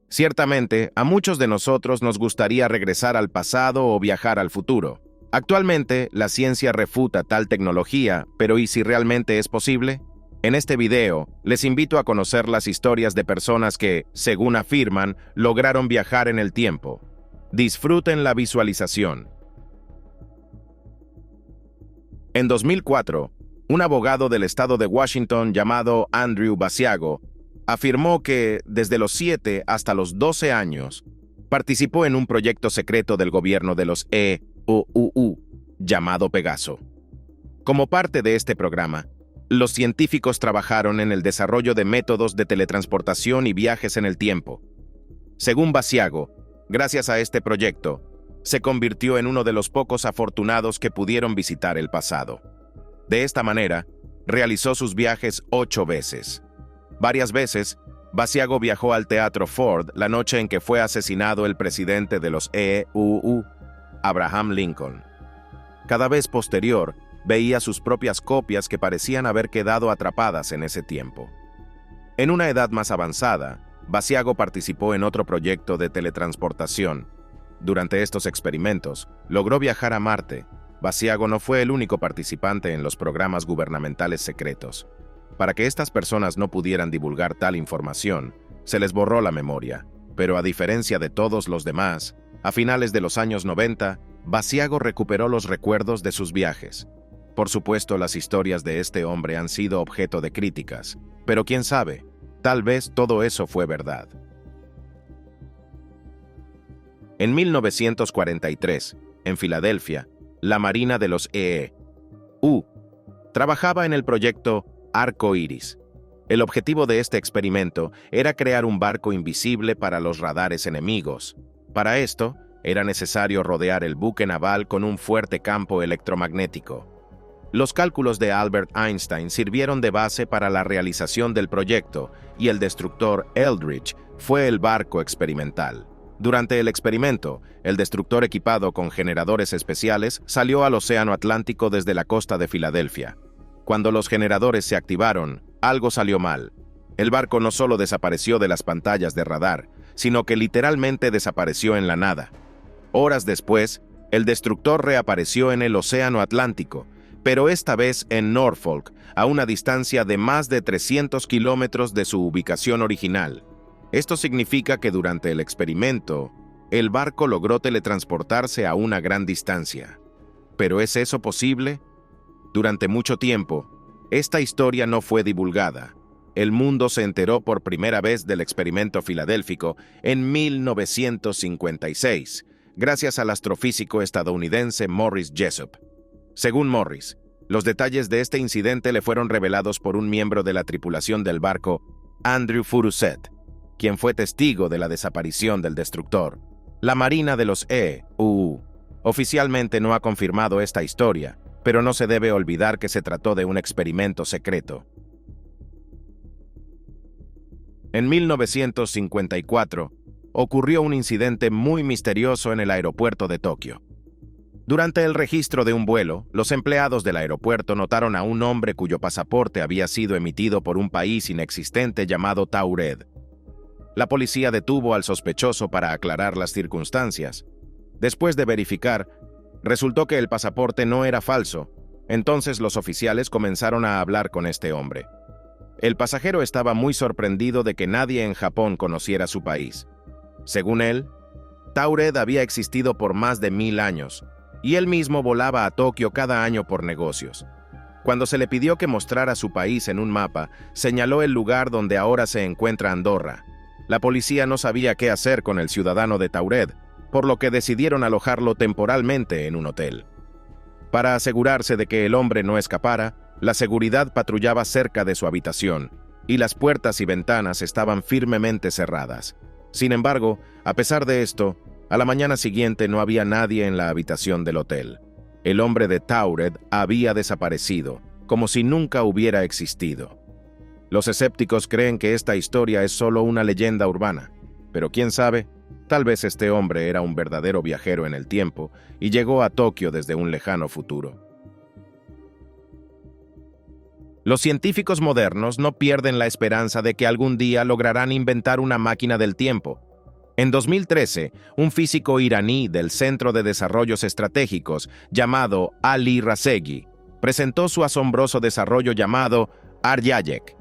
Ciertamente, a muchos de nosotros nos gustaría regresar al pasado o viajar al futuro. Actualmente, la ciencia refuta tal tecnología, pero ¿y si realmente es posible? En este video, les invito a conocer las historias de personas que, según afirman, lograron viajar en el tiempo. Disfruten la visualización. En 2004, un abogado del estado de Washington llamado Andrew Basiago afirmó que, desde los 7 hasta los 12 años, participó en un proyecto secreto del gobierno de los EUU, llamado Pegaso. Como parte de este programa, los científicos trabajaron en el desarrollo de métodos de teletransportación y viajes en el tiempo. Según Basiago, gracias a este proyecto, se convirtió en uno de los pocos afortunados que pudieron visitar el pasado. De esta manera, realizó sus viajes 8 veces. Varias veces, Basiago viajó al Teatro Ford la noche en que fue asesinado el presidente de los EUU, Abraham Lincoln. Cada vez posterior, veía sus propias copias que parecían haber quedado atrapadas en ese tiempo. En una edad más avanzada, Basiago participó en otro proyecto de teletransportación. Durante estos experimentos, logró viajar a Marte. Basiago no fue el único participante en los programas gubernamentales secretos. Para que estas personas no pudieran divulgar tal información, se les borró la memoria. Pero a diferencia de todos los demás, a finales de los años 90, Basiago recuperó los recuerdos de sus viajes. Por supuesto, las historias de este hombre han sido objeto de críticas, pero quién sabe, tal vez todo eso fue verdad. En 1943, en Filadelfia, la Marina de los EUU trabajaba en el proyecto Arco Iris. El objetivo de este experimento era crear un barco invisible para los radares enemigos. Para esto, era necesario rodear el buque naval con un fuerte campo electromagnético. Los cálculos de Albert Einstein sirvieron de base para la realización del proyecto y el destructor Eldridge fue el barco experimental. Durante el experimento, el destructor equipado con generadores especiales salió al Océano Atlántico desde la costa de Filadelfia. Cuando los generadores se activaron, algo salió mal. El barco no solo desapareció de las pantallas de radar, sino que literalmente desapareció en la nada. Horas después, el destructor reapareció en el Océano Atlántico, pero esta vez en Norfolk, a una distancia de más de 300 kilómetros de su ubicación original. Esto significa que durante el experimento, el barco logró teletransportarse a una gran distancia. ¿Pero es eso posible? Durante mucho tiempo, esta historia no fue divulgada. El mundo se enteró por primera vez del experimento filadélfico en 1956, gracias al astrofísico estadounidense Morris Jessup. Según Morris, los detalles de este incidente le fueron revelados por un miembro de la tripulación del barco, Andrew Furuseth, quien fue testigo de la desaparición del destructor. La Marina de los EUU oficialmente no ha confirmado esta historia, pero no se debe olvidar que se trató de un experimento secreto. En 1954, ocurrió un incidente muy misterioso en el aeropuerto de Tokio. Durante el registro de un vuelo, los empleados del aeropuerto notaron a un hombre cuyo pasaporte había sido emitido por un país inexistente llamado Taured. La policía detuvo al sospechoso para aclarar las circunstancias. Después de verificar, resultó que el pasaporte no era falso. Entonces los oficiales comenzaron a hablar con este hombre. El pasajero estaba muy sorprendido de que nadie en Japón conociera su país. Según él, Taured había existido por más de 1000 años, y él mismo volaba a Tokio cada año por negocios. Cuando se le pidió que mostrara su país en un mapa, señaló el lugar donde ahora se encuentra Andorra. La policía no sabía qué hacer con el ciudadano de Taured, por lo que decidieron alojarlo temporalmente en un hotel. Para asegurarse de que el hombre no escapara, la seguridad patrullaba cerca de su habitación, y las puertas y ventanas estaban firmemente cerradas. Sin embargo, a pesar de esto, a la mañana siguiente no había nadie en la habitación del hotel. El hombre de Taured había desaparecido, como si nunca hubiera existido. Los escépticos creen que esta historia es solo una leyenda urbana, pero quién sabe, tal vez este hombre era un verdadero viajero en el tiempo y llegó a Tokio desde un lejano futuro. Los científicos modernos no pierden la esperanza de que algún día lograrán inventar una máquina del tiempo, En 2013, un físico iraní del Centro de Desarrollos Estratégicos, llamado Ali Raseeghi, presentó su asombroso desarrollo llamado Aryayek.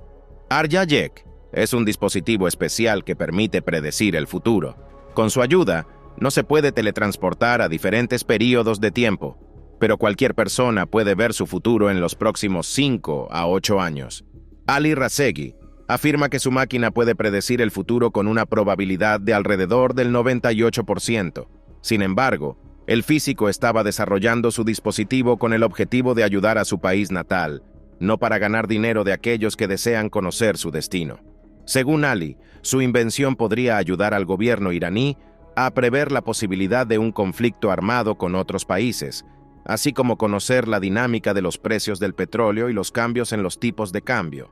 Aryayek es un dispositivo especial que permite predecir el futuro. Con su ayuda, no se puede teletransportar a diferentes períodos de tiempo, pero cualquier persona puede ver su futuro en los próximos 5 a 8 años. Ali Raseeghi afirma que su máquina puede predecir el futuro con una probabilidad de alrededor del 98%. Sin embargo, el físico estaba desarrollando su dispositivo con el objetivo de ayudar a su país natal, no para ganar dinero de aquellos que desean conocer su destino. Según Ali, su invención podría ayudar al gobierno iraní a prever la posibilidad de un conflicto armado con otros países, así como conocer la dinámica de los precios del petróleo y los cambios en los tipos de cambio.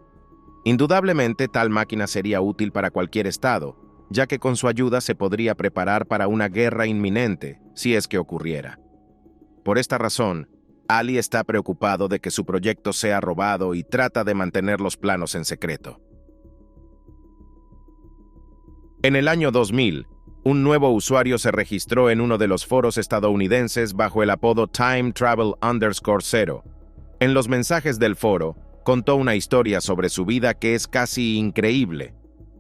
Indudablemente, tal máquina sería útil para cualquier estado, ya que con su ayuda se podría preparar para una guerra inminente, si es que ocurriera. Por esta razón, Ali está preocupado de que su proyecto sea robado y trata de mantener los planos en secreto. En el año 2000, un nuevo usuario se registró en uno de los foros estadounidenses bajo el apodo Time Travel _0. En los mensajes del foro, contó una historia sobre su vida que es casi increíble.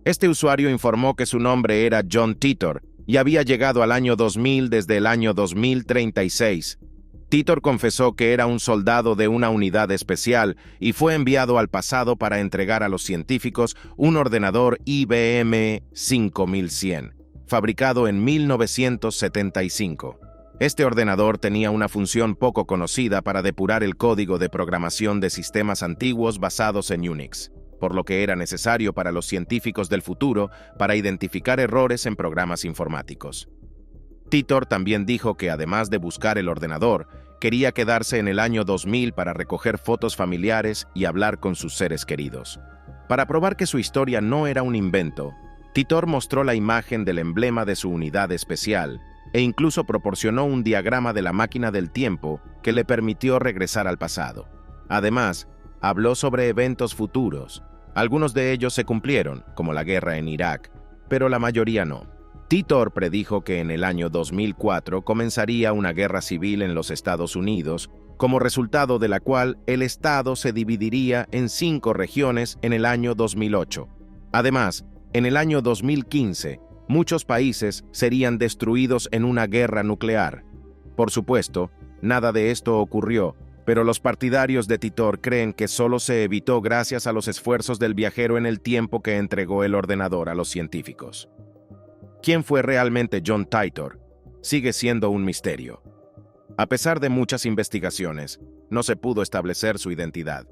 Este usuario informó que su nombre era John Titor y había llegado al año 2000 desde el año 2036. Titor confesó que era un soldado de una unidad especial y fue enviado al pasado para entregar a los científicos un ordenador IBM 5100, fabricado en 1975. Este ordenador tenía una función poco conocida para depurar el código de programación de sistemas antiguos basados en Unix, por lo que era necesario para los científicos del futuro para identificar errores en programas informáticos. Titor también dijo que además de buscar el ordenador, quería quedarse en el año 2000 para recoger fotos familiares y hablar con sus seres queridos. Para probar que su historia no era un invento, Titor mostró la imagen del emblema de su unidad especial e incluso proporcionó un diagrama de la máquina del tiempo que le permitió regresar al pasado. Además, habló sobre eventos futuros. Algunos de ellos se cumplieron, como la guerra en Irak, pero la mayoría no. Titor predijo que en el año 2004 comenzaría una guerra civil en los Estados Unidos, como resultado de la cual el Estado se dividiría en 5 regiones en el año 2008. Además, en el año 2015, muchos países serían destruidos en una guerra nuclear. Por supuesto, nada de esto ocurrió, pero los partidarios de Titor creen que solo se evitó gracias a los esfuerzos del viajero en el tiempo que entregó el ordenador a los científicos. ¿Quién fue realmente John Titor? Sigue siendo un misterio. A pesar de muchas investigaciones, no se pudo establecer su identidad.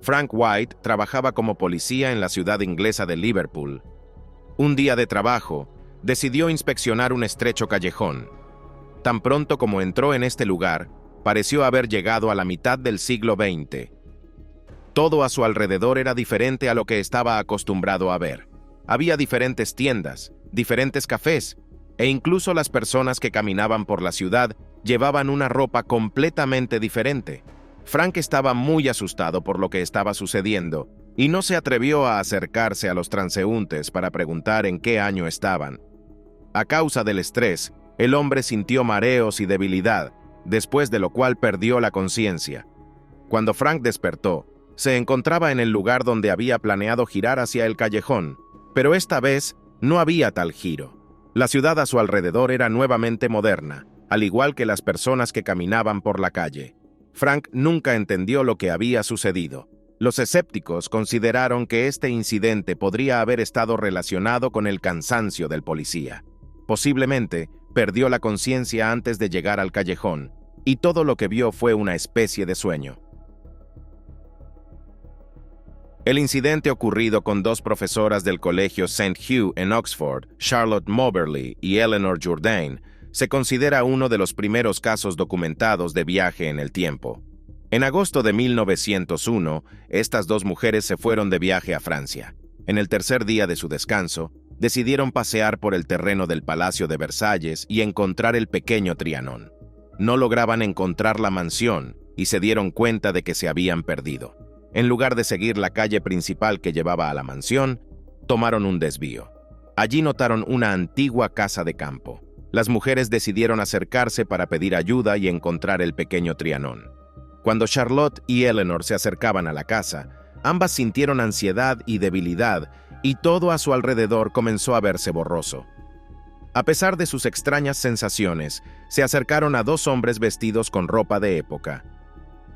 Frank White trabajaba como policía en la ciudad inglesa de Liverpool. Un día de trabajo, decidió inspeccionar un estrecho callejón. Tan pronto como entró en este lugar, pareció haber llegado a la mitad del siglo XX. Todo a su alrededor era diferente a lo que estaba acostumbrado a ver. Había diferentes tiendas, diferentes cafés, e incluso las personas que caminaban por la ciudad llevaban una ropa completamente diferente. Frank estaba muy asustado por lo que estaba sucediendo y no se atrevió a acercarse a los transeúntes para preguntar en qué año estaban. A causa del estrés, el hombre sintió mareos y debilidad, después de lo cual perdió la conciencia. Cuando Frank despertó, se encontraba en el lugar donde había planeado girar hacia el callejón, pero esta vez no había tal giro. La ciudad a su alrededor era nuevamente moderna, al igual que las personas que caminaban por la calle. Frank nunca entendió lo que había sucedido. Los escépticos consideraron que este incidente podría haber estado relacionado con el cansancio del policía. Posiblemente, perdió la conciencia antes de llegar al callejón, y todo lo que vio fue una especie de sueño. El incidente ocurrido con 2 profesoras del colegio St. Hugh en Oxford, Charlotte Moberly y Eleanor Jourdain, se considera uno de los primeros casos documentados de viaje en el tiempo. En agosto de 1901, estas 2 mujeres se fueron de viaje a Francia. En el tercer día de su descanso, decidieron pasear por el terreno del Palacio de Versalles y encontrar el pequeño Trianon. No lograban encontrar la mansión y se dieron cuenta de que se habían perdido. En lugar de seguir la calle principal que llevaba a la mansión, tomaron un desvío. Allí notaron una antigua casa de campo. Las mujeres decidieron acercarse para pedir ayuda y encontrar el pequeño Trianon. Cuando Charlotte y Eleanor se acercaban a la casa, ambas sintieron ansiedad y debilidad, y todo a su alrededor comenzó a verse borroso. A pesar de sus extrañas sensaciones, se acercaron a dos hombres vestidos con ropa de época.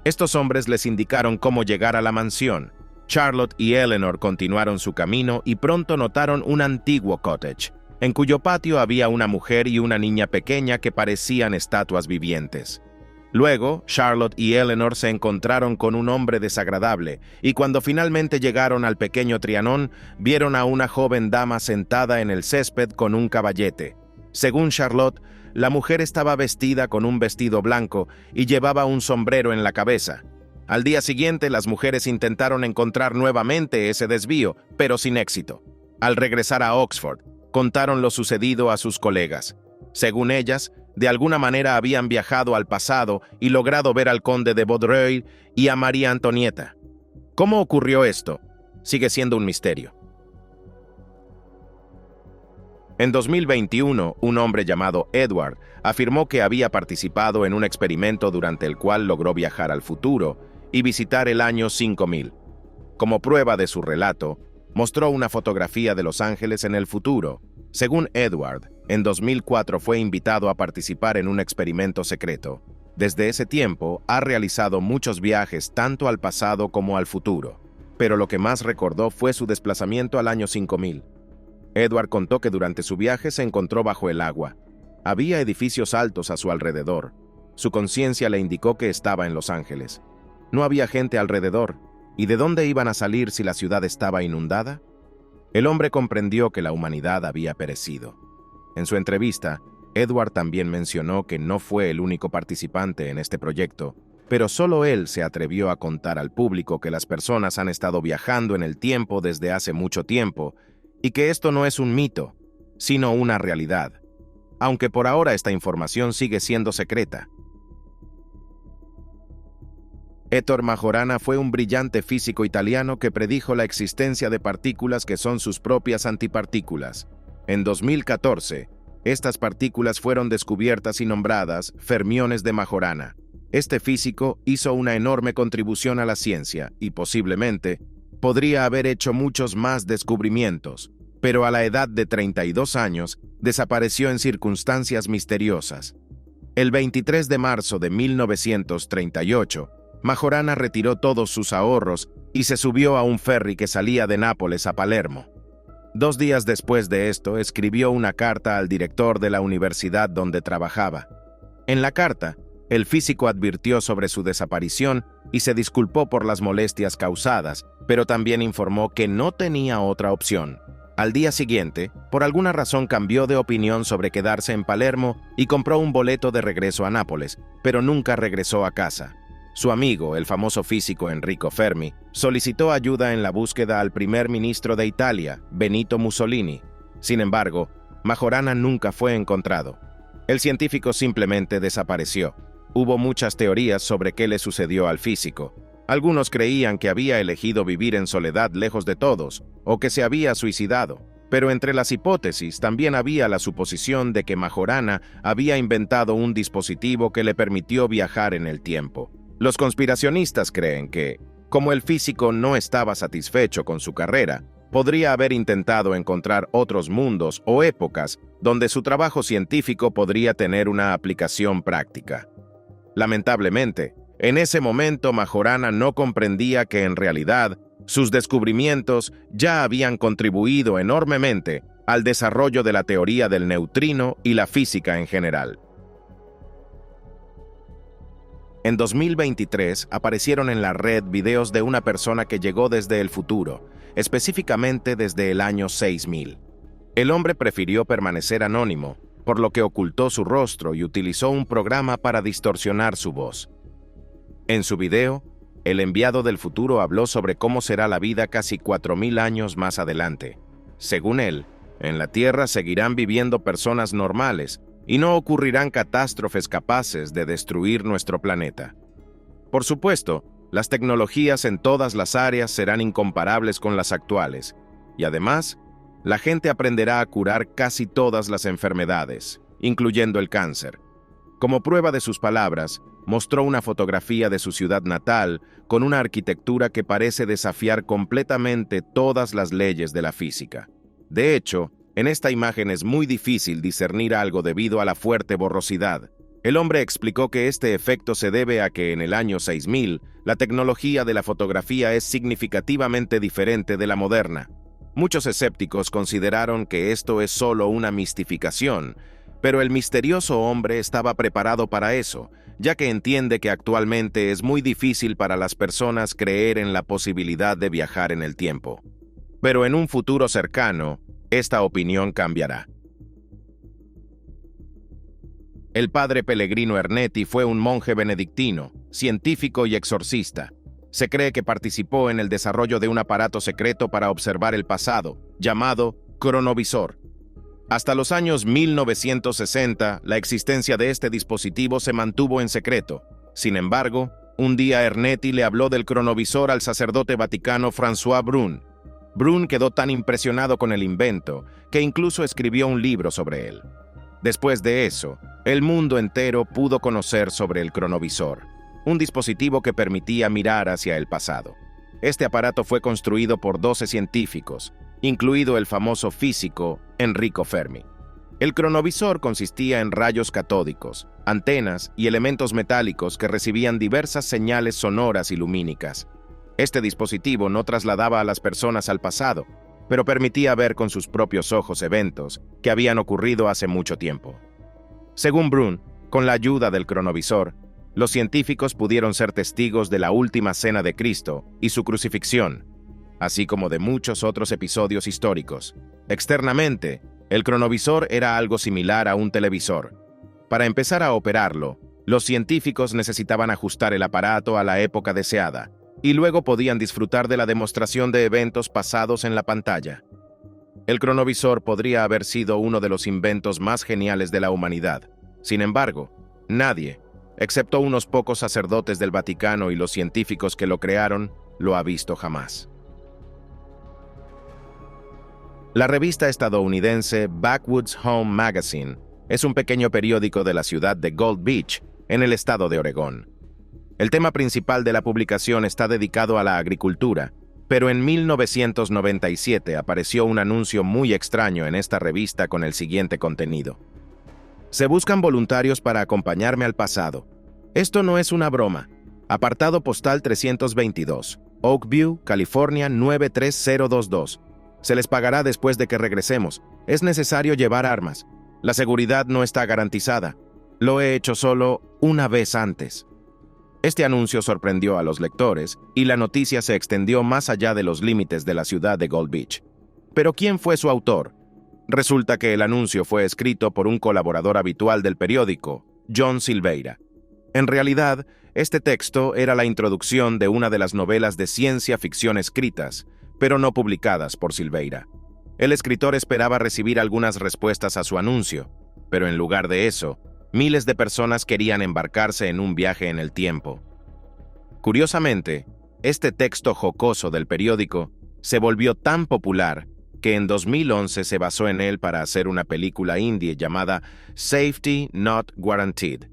Estos hombres les indicaron cómo llegar a la mansión. Charlotte y Eleanor continuaron su camino y pronto notaron un antiguo cottage, en cuyo patio había una mujer y una niña pequeña que parecían estatuas vivientes. Luego, Charlotte y Eleanor se encontraron con un hombre desagradable, y cuando finalmente llegaron al pequeño Trianon, vieron a una joven dama sentada en el césped con un caballete. Según Charlotte, la mujer estaba vestida con un vestido blanco y llevaba un sombrero en la cabeza. Al día siguiente, las mujeres intentaron encontrar nuevamente ese desvío, pero sin éxito. Al regresar a Oxford, contaron lo sucedido a sus colegas. Según ellas, de alguna manera habían viajado al pasado y logrado ver al conde de Vaudreuil y a María Antonieta. ¿Cómo ocurrió esto? Sigue siendo un misterio. En 2021, un hombre llamado Edward afirmó que había participado en un experimento durante el cual logró viajar al futuro y visitar el año 5000. Como prueba de su relato, mostró una fotografía de Los Ángeles en el futuro. Según Edward, en 2004 fue invitado a participar en un experimento secreto. Desde ese tiempo, ha realizado muchos viajes tanto al pasado como al futuro, pero lo que más recordó fue su desplazamiento al año 5000. Edward contó que durante su viaje se encontró bajo el agua. Había edificios altos a su alrededor. Su conciencia le indicó que estaba en Los Ángeles. No había gente alrededor. ¿Y de dónde iban a salir si la ciudad estaba inundada? El hombre comprendió que la humanidad había perecido. En su entrevista, Edward también mencionó que no fue el único participante en este proyecto, pero solo él se atrevió a contar al público que las personas han estado viajando en el tiempo desde hace mucho tiempo y que esto no es un mito, sino una realidad, aunque por ahora esta información sigue siendo secreta. Ettore Majorana fue un brillante físico italiano que predijo la existencia de partículas que son sus propias antipartículas. En 2014, estas partículas fueron descubiertas y nombradas fermiones de Majorana. Este físico hizo una enorme contribución a la ciencia y posiblemente podría haber hecho muchos más descubrimientos, pero a la edad de 32 años desapareció en circunstancias misteriosas. El 23 de marzo de 1938, Majorana retiró todos sus ahorros y se subió a un ferry que salía de Nápoles a Palermo. 2 días después de esto, escribió una carta al director de la universidad donde trabajaba. En la carta, el físico advirtió sobre su desaparición y se disculpó por las molestias causadas, pero también informó que no tenía otra opción. Al día siguiente, por alguna razón cambió de opinión sobre quedarse en Palermo y compró un boleto de regreso a Nápoles, pero nunca regresó a casa. Su amigo, el famoso físico Enrico Fermi, solicitó ayuda en la búsqueda al primer ministro de Italia, Benito Mussolini. Sin embargo, Majorana nunca fue encontrado. El científico simplemente desapareció. Hubo muchas teorías sobre qué le sucedió al físico. Algunos creían que había elegido vivir en soledad lejos de todos, o que se había suicidado. Pero entre las hipótesis también había la suposición de que Majorana había inventado un dispositivo que le permitió viajar en el tiempo. Los conspiracionistas creen que, como el físico no estaba satisfecho con su carrera, podría haber intentado encontrar otros mundos o épocas donde su trabajo científico podría tener una aplicación práctica. Lamentablemente, en ese momento Majorana no comprendía que en realidad sus descubrimientos ya habían contribuido enormemente al desarrollo de la teoría del neutrino y la física en general. En 2023 aparecieron en la red videos de una persona que llegó desde el futuro, específicamente desde el año 6000. El hombre prefirió permanecer anónimo, por lo que ocultó su rostro y utilizó un programa para distorsionar su voz. En su video, el enviado del futuro habló sobre cómo será la vida casi 4000 años más adelante. Según él, en la Tierra seguirán viviendo personas normales, y no ocurrirán catástrofes capaces de destruir nuestro planeta. Por supuesto, las tecnologías en todas las áreas serán incomparables con las actuales, y además, la gente aprenderá a curar casi todas las enfermedades, incluyendo el cáncer. Como prueba de sus palabras, mostró una fotografía de su ciudad natal con una arquitectura que parece desafiar completamente todas las leyes de la física. De hecho, en esta imagen es muy difícil discernir algo debido a la fuerte borrosidad. El hombre explicó que este efecto se debe a que en el año 6000, la tecnología de la fotografía es significativamente diferente de la moderna. Muchos escépticos consideraron que esto es solo una mistificación, pero el misterioso hombre estaba preparado para eso, ya que entiende que actualmente es muy difícil para las personas creer en la posibilidad de viajar en el tiempo. Pero en un futuro cercano, esta opinión cambiará. El padre Pellegrino Ernetti fue un monje benedictino, científico y exorcista. Se cree que participó en el desarrollo de un aparato secreto para observar el pasado, llamado cronovisor. Hasta los años 1960, la existencia de este dispositivo se mantuvo en secreto. Sin embargo, un día Ernetti le habló del cronovisor al sacerdote vaticano François Brun. Brun quedó tan impresionado con el invento que incluso escribió un libro sobre él. Después de eso, el mundo entero pudo conocer sobre el cronovisor, un dispositivo que permitía mirar hacia el pasado. Este aparato fue construido por 12 científicos, incluido el famoso físico Enrico Fermi. El cronovisor consistía en rayos catódicos, antenas y elementos metálicos que recibían diversas señales sonoras y lumínicas. Este dispositivo no trasladaba a las personas al pasado, pero permitía ver con sus propios ojos eventos que habían ocurrido hace mucho tiempo. Según Brun, con la ayuda del cronovisor, los científicos pudieron ser testigos de la última cena de Cristo y su crucifixión, así como de muchos otros episodios históricos. Externamente, el cronovisor era algo similar a un televisor. Para empezar a operarlo, los científicos necesitaban ajustar el aparato a la época deseada, y luego podían disfrutar de la demostración de eventos pasados en la pantalla. El cronovisor podría haber sido uno de los inventos más geniales de la humanidad. Sin embargo, nadie, excepto unos pocos sacerdotes del Vaticano y los científicos que lo crearon, lo ha visto jamás. La revista estadounidense Backwoods Home Magazine es un pequeño periódico de la ciudad de Gold Beach, en el estado de Oregón. El tema principal de la publicación está dedicado a la agricultura, pero en 1997 apareció un anuncio muy extraño en esta revista con el siguiente contenido. Se buscan voluntarios para acompañarme al pasado. Esto no es una broma. Apartado postal 322, Oakview, California 93022. Se les pagará después de que regresemos. Es necesario llevar armas. La seguridad no está garantizada. Lo he hecho solo una vez antes. Este anuncio sorprendió a los lectores y la noticia se extendió más allá de los límites de la ciudad de Gold Beach. ¿Pero quién fue su autor? Resulta que el anuncio fue escrito por un colaborador habitual del periódico, John Silveira. En realidad, este texto era la introducción de una de las novelas de ciencia ficción escritas, pero no publicadas por Silveira. El escritor esperaba recibir algunas respuestas a su anuncio, pero en lugar de eso, miles de personas querían embarcarse en un viaje en el tiempo. Curiosamente, este texto jocoso del periódico se volvió tan popular que en 2011 se basó en él para hacer una película indie llamada Safety Not Guaranteed.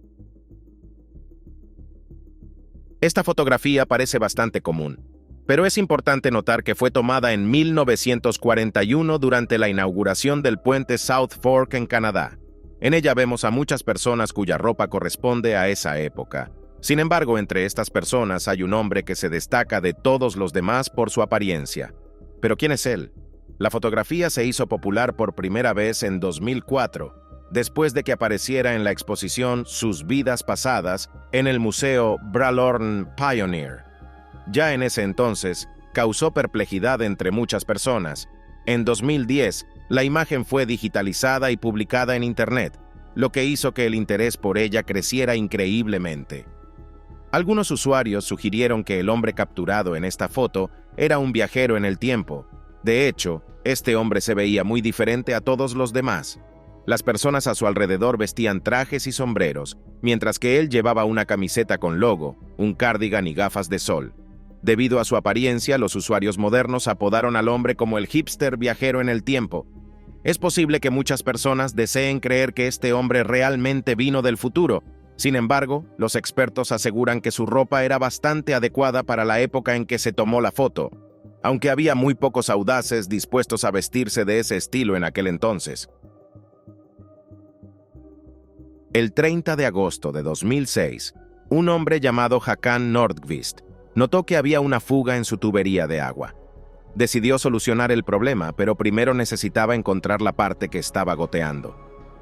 Esta fotografía parece bastante común, pero es importante notar que fue tomada en 1941 durante la inauguración del puente South Fork en Canadá. En ella vemos a muchas personas cuya ropa corresponde a esa época. Sin embargo, entre estas personas hay un hombre que se destaca de todos los demás por su apariencia. ¿Pero quién es él? La fotografía se hizo popular por primera vez en 2004, después de que apareciera en la exposición Sus vidas pasadas en el Museo Bralorne Pioneer. Ya en ese entonces, causó perplejidad entre muchas personas. En 2010, la imagen fue digitalizada y publicada en Internet, lo que hizo que el interés por ella creciera increíblemente. Algunos usuarios sugirieron que el hombre capturado en esta foto era un viajero en el tiempo. De hecho, este hombre se veía muy diferente a todos los demás. Las personas a su alrededor vestían trajes y sombreros, mientras que él llevaba una camiseta con logo, un cardigan y gafas de sol. Debido a su apariencia, los usuarios modernos apodaron al hombre como el hipster viajero en el tiempo. Es posible que muchas personas deseen creer que este hombre realmente vino del futuro. Sin embargo, los expertos aseguran que su ropa era bastante adecuada para la época en que se tomó la foto, aunque había muy pocos audaces dispuestos a vestirse de ese estilo en aquel entonces. El 30 de agosto de 2006, un hombre llamado Håkan Nordqvist notó que había una fuga en su tubería de agua. Decidió solucionar el problema, pero primero necesitaba encontrar la parte que estaba goteando.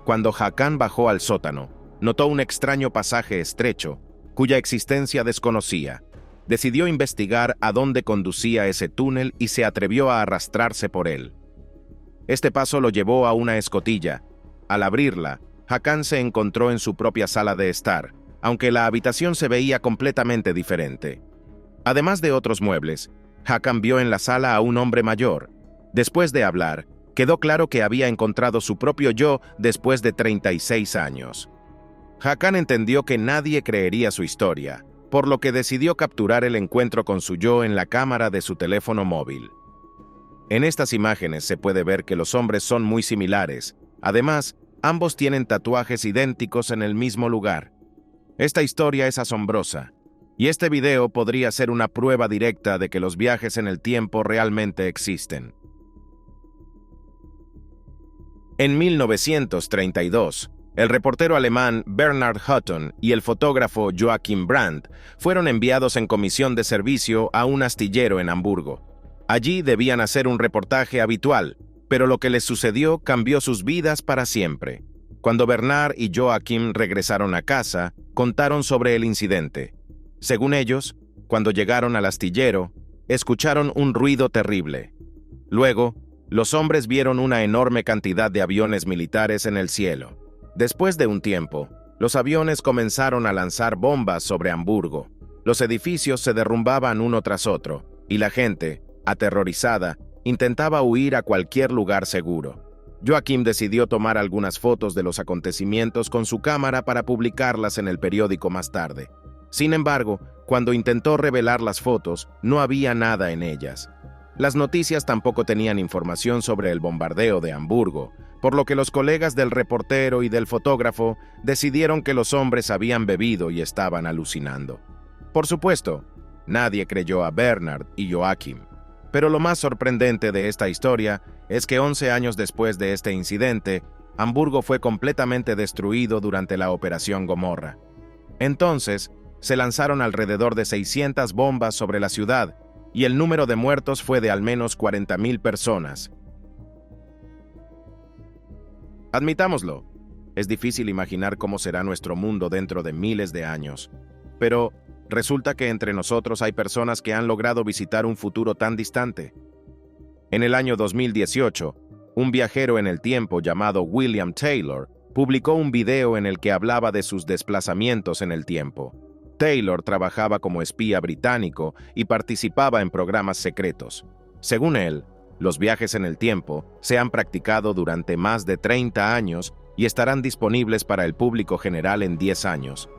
Cuando Håkan bajó al sótano, notó un extraño pasaje estrecho, cuya existencia desconocía. Decidió investigar a dónde conducía ese túnel y se atrevió a arrastrarse por él. Este paso lo llevó a una escotilla. Al abrirla, Håkan se encontró en su propia sala de estar, aunque la habitación se veía completamente diferente. Además de otros muebles, Håkan vio en la sala a un hombre mayor. Después de hablar, quedó claro que había encontrado su propio yo después de 36 años. Håkan entendió que nadie creería su historia, por lo que decidió capturar el encuentro con su yo en la cámara de su teléfono móvil. En estas imágenes se puede ver que los hombres son muy similares. Además, ambos tienen tatuajes idénticos en el mismo lugar. Esta historia es asombrosa, y este video podría ser una prueba directa de que los viajes en el tiempo realmente existen. En 1932, el reportero alemán Bernhard Hutton y el fotógrafo Joachim Brandt fueron enviados en comisión de servicio a un astillero en Hamburgo. Allí debían hacer un reportaje habitual, pero lo que les sucedió cambió sus vidas para siempre. Cuando Bernhard y Joachim regresaron a casa, contaron sobre el incidente. Según ellos, cuando llegaron al astillero, escucharon un ruido terrible. Luego, los hombres vieron una enorme cantidad de aviones militares en el cielo. Después de un tiempo, los aviones comenzaron a lanzar bombas sobre Hamburgo. Los edificios se derrumbaban uno tras otro, y la gente, aterrorizada, intentaba huir a cualquier lugar seguro. Joachim decidió tomar algunas fotos de los acontecimientos con su cámara para publicarlas en el periódico más tarde. Sin embargo, cuando intentó revelar las fotos, no había nada en ellas. Las noticias tampoco tenían información sobre el bombardeo de Hamburgo, por lo que los colegas del reportero y del fotógrafo decidieron que los hombres habían bebido y estaban alucinando. Por supuesto, nadie creyó a Bernhard y Joachim. Pero lo más sorprendente de esta historia es que 11 años después de este incidente, Hamburgo fue completamente destruido durante la Operación Gomorra. Entonces, se lanzaron alrededor de 600 bombas sobre la ciudad, y el número de muertos fue de al menos 40.000 personas. Admitámoslo, es difícil imaginar cómo será nuestro mundo dentro de miles de años, pero resulta que entre nosotros hay personas que han logrado visitar un futuro tan distante. En el año 2018, un viajero en el tiempo llamado William Taylor publicó un video en el que hablaba de sus desplazamientos en el tiempo. Taylor trabajaba como espía británico y participaba en programas secretos. Según él, los viajes en el tiempo se han practicado durante más de 30 años y estarán disponibles para el público general en 10 años.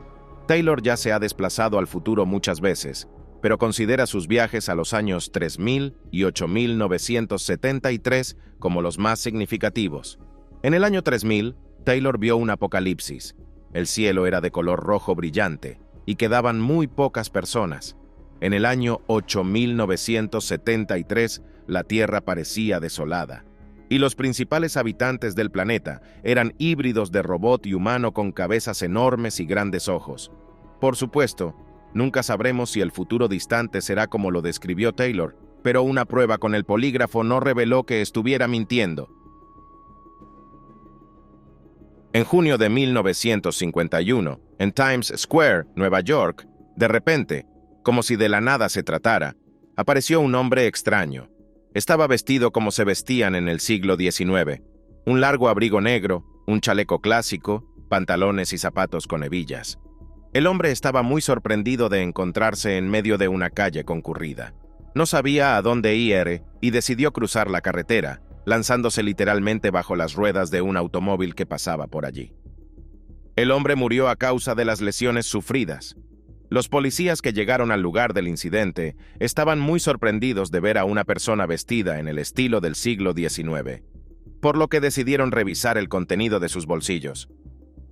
Taylor ya se ha desplazado al futuro muchas veces, pero considera sus viajes a los años 3000 y 8973 como los más significativos. En el año 3000, Taylor vio un apocalipsis. El cielo era de color rojo brillante y quedaban muy pocas personas. En el año 8973, la Tierra parecía desolada, y los principales habitantes del planeta eran híbridos de robot y humano con cabezas enormes y grandes ojos. Por supuesto, nunca sabremos si el futuro distante será como lo describió Taylor, pero una prueba con el polígrafo no reveló que estuviera mintiendo. En junio de 1951, en Times Square, Nueva York, de repente, como si de la nada se tratara, apareció un hombre extraño. Estaba vestido como se vestían en el siglo XIX, un largo abrigo negro, un chaleco clásico, pantalones y zapatos con hebillas. El hombre estaba muy sorprendido de encontrarse en medio de una calle concurrida. No sabía a dónde ir y decidió cruzar la carretera, lanzándose literalmente bajo las ruedas de un automóvil que pasaba por allí. El hombre murió a causa de las lesiones sufridas. Los policías que llegaron al lugar del incidente estaban muy sorprendidos de ver a una persona vestida en el estilo del siglo XIX, por lo que decidieron revisar el contenido de sus bolsillos.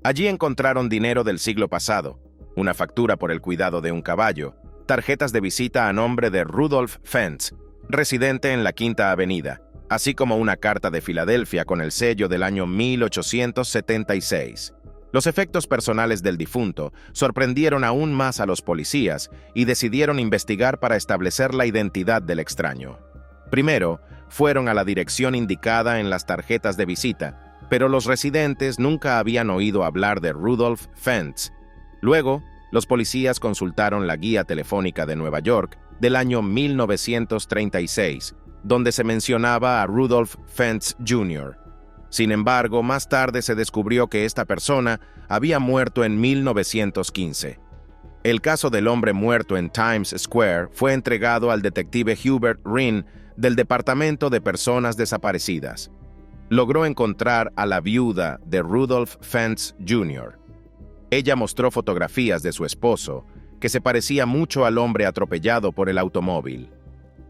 Allí encontraron dinero del siglo pasado, una factura por el cuidado de un caballo, tarjetas de visita a nombre de Rudolph Fentz, residente en la Quinta Avenida, así como una carta de Filadelfia con el sello del año 1876. Los efectos personales del difunto sorprendieron aún más a los policías y decidieron investigar para establecer la identidad del extraño. Primero, fueron a la dirección indicada en las tarjetas de visita, pero los residentes nunca habían oído hablar de Rudolph Fentz. Luego, los policías consultaron la guía telefónica de Nueva York del año 1936, donde se mencionaba a Rudolph Fentz Jr. Sin embargo, más tarde se descubrió que esta persona había muerto en 1915. El caso del hombre muerto en Times Square fue entregado al detective Hubert Rinn del Departamento de Personas Desaparecidas. Logró encontrar a la viuda de Rudolph Fentz Jr. Ella mostró fotografías de su esposo, que se parecía mucho al hombre atropellado por el automóvil.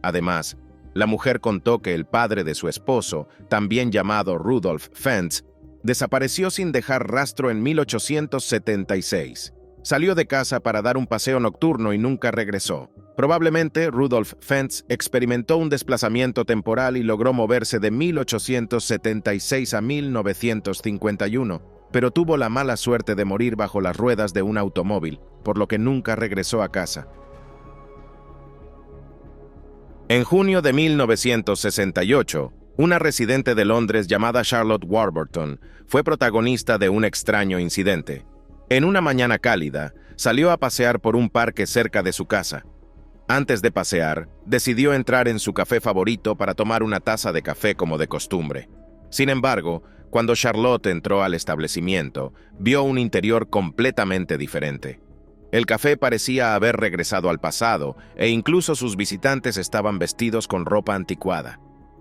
Además, la mujer contó que el padre de su esposo, también llamado Rudolph Fentz, desapareció sin dejar rastro en 1876. Salió de casa para dar un paseo nocturno y nunca regresó. Probablemente Rudolph Fentz experimentó un desplazamiento temporal y logró moverse de 1876 a 1951, pero tuvo la mala suerte de morir bajo las ruedas de un automóvil, por lo que nunca regresó a casa. En junio de 1968, una residente de Londres llamada Charlotte Warburton fue protagonista de un extraño incidente. En una mañana cálida, salió a pasear por un parque cerca de su casa. Antes de pasear, decidió entrar en su café favorito para tomar una taza de café como de costumbre. Sin embargo, cuando Charlotte entró al establecimiento, vio un interior completamente diferente. El café parecía haber regresado al pasado e incluso sus visitantes estaban vestidos con ropa anticuada.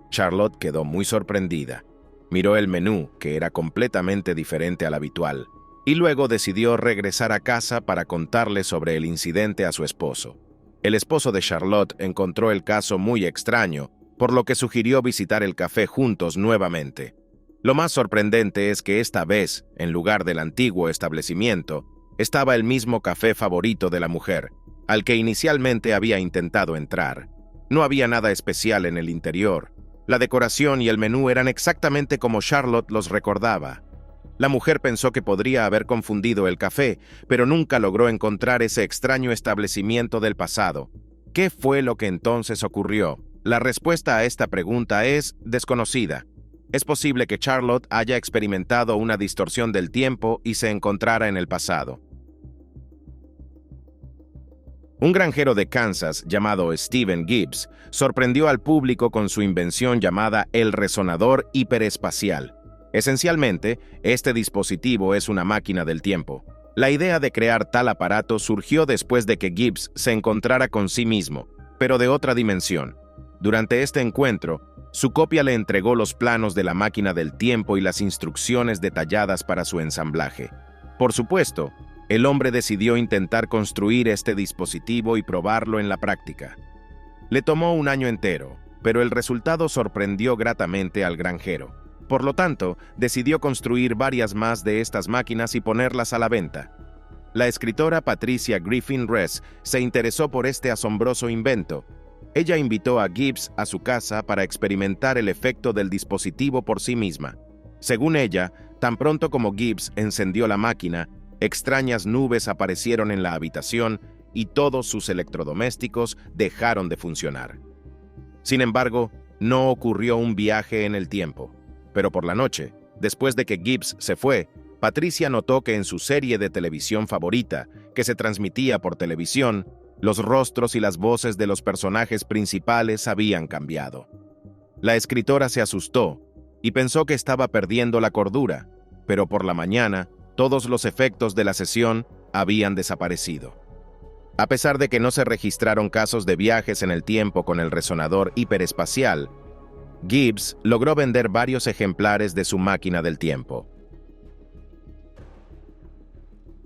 Charlotte quedó muy sorprendida. Miró el menú, que era completamente diferente al habitual, y luego decidió regresar a casa para contarle sobre el incidente a su esposo. El esposo de Charlotte encontró el caso muy extraño, por lo que sugirió visitar el café juntos nuevamente. Lo más sorprendente es que esta vez, en lugar del antiguo establecimiento, estaba el mismo café favorito de la mujer, al que inicialmente había intentado entrar. No había nada especial en el interior. La decoración y el menú eran exactamente como Charlotte los recordaba. La mujer pensó que podría haber confundido el café, pero nunca logró encontrar ese extraño establecimiento del pasado. ¿Qué fue lo que entonces ocurrió? La respuesta a esta pregunta es desconocida. Es posible que Charlotte haya experimentado una distorsión del tiempo y se encontrara en el pasado. Un granjero de Kansas llamado Stephen Gibbs sorprendió al público con su invención llamada el resonador hiperespacial. Esencialmente, este dispositivo es una máquina del tiempo. La idea de crear tal aparato surgió después de que Gibbs se encontrara con sí mismo, pero de otra dimensión. Durante este encuentro, su copia le entregó los planos de la máquina del tiempo y las instrucciones detalladas para su ensamblaje. Por supuesto, el hombre decidió intentar construir este dispositivo y probarlo en la práctica. Le tomó un año entero, pero el resultado sorprendió gratamente al granjero. Por lo tanto, decidió construir varias más de estas máquinas y ponerlas a la venta. La escritora Patricia Griffin Ress se interesó por este asombroso invento. Ella invitó a Gibbs a su casa para experimentar el efecto del dispositivo por sí misma. Según ella, tan pronto como Gibbs encendió la máquina, extrañas nubes aparecieron en la habitación y todos sus electrodomésticos dejaron de funcionar. Sin embargo, no ocurrió un viaje en el tiempo. Pero por la noche, después de que Gibbs se fue, Patricia notó que en su serie de televisión favorita, que se transmitía por televisión, los rostros y las voces de los personajes principales habían cambiado. La escritora se asustó y pensó que estaba perdiendo la cordura, pero por la mañana, todos los efectos de la sesión habían desaparecido. A pesar de que no se registraron casos de viajes en el tiempo con el resonador hiperespacial, Gibbs logró vender varios ejemplares de su máquina del tiempo.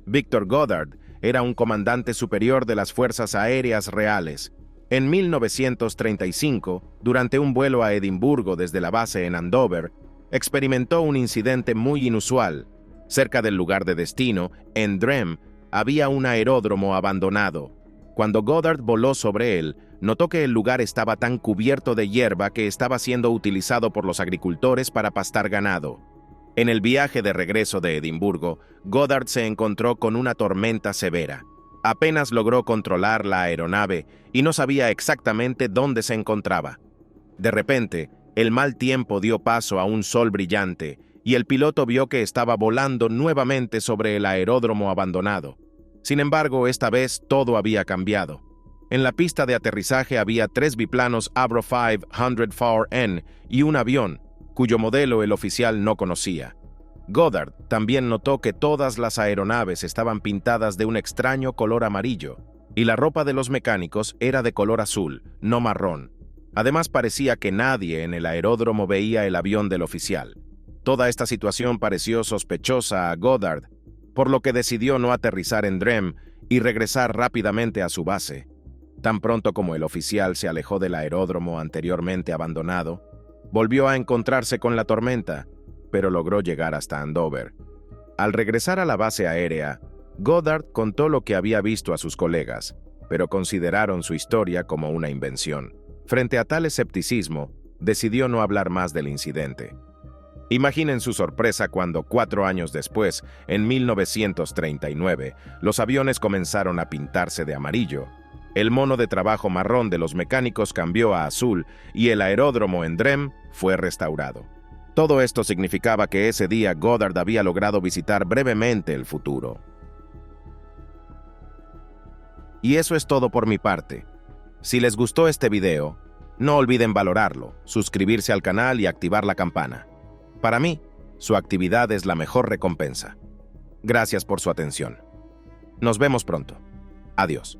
Victor Goddard era un comandante superior de las Fuerzas Aéreas Reales. En 1935, durante un vuelo a Edimburgo desde la base en Andover, experimentó un incidente muy inusual. Cerca del lugar de destino, en Drem, había un aeródromo abandonado. Cuando Goddard voló sobre él, notó que el lugar estaba tan cubierto de hierba que estaba siendo utilizado por los agricultores para pastar ganado. En el viaje de regreso de Edimburgo, Goddard se encontró con una tormenta severa. Apenas logró controlar la aeronave y no sabía exactamente dónde se encontraba. De repente, el mal tiempo dio paso a un sol brillante y el piloto vio que estaba volando nuevamente sobre el aeródromo abandonado. Sin embargo, esta vez todo había cambiado. En la pista de aterrizaje había 3 biplanos Avro 500-4N y un avión, cuyo modelo el oficial no conocía. Goddard también notó que todas las aeronaves estaban pintadas de un extraño color amarillo, y la ropa de los mecánicos era de color azul, no marrón. Además, parecía que nadie en el aeródromo veía el avión del oficial. Toda esta situación pareció sospechosa a Goddard, por lo que decidió no aterrizar en Drem y regresar rápidamente a su base. Tan pronto como el oficial se alejó del aeródromo anteriormente abandonado, volvió a encontrarse con la tormenta, pero logró llegar hasta Andover. Al regresar a la base aérea, Goddard contó lo que había visto a sus colegas, pero consideraron su historia como una invención. Frente a tal escepticismo, decidió no hablar más del incidente. Imaginen su sorpresa cuando 4 años después, en 1939, los aviones comenzaron a pintarse de amarillo. El mono de trabajo marrón de los mecánicos cambió a azul y el aeródromo en Drem fue restaurado. Todo esto significaba que ese día Goddard había logrado visitar brevemente el futuro. Y eso es todo por mi parte. Si les gustó este video, no olviden valorarlo, suscribirse al canal y activar la campana. Para mí, su actividad es la mejor recompensa. Gracias por su atención. Nos vemos pronto. Adiós.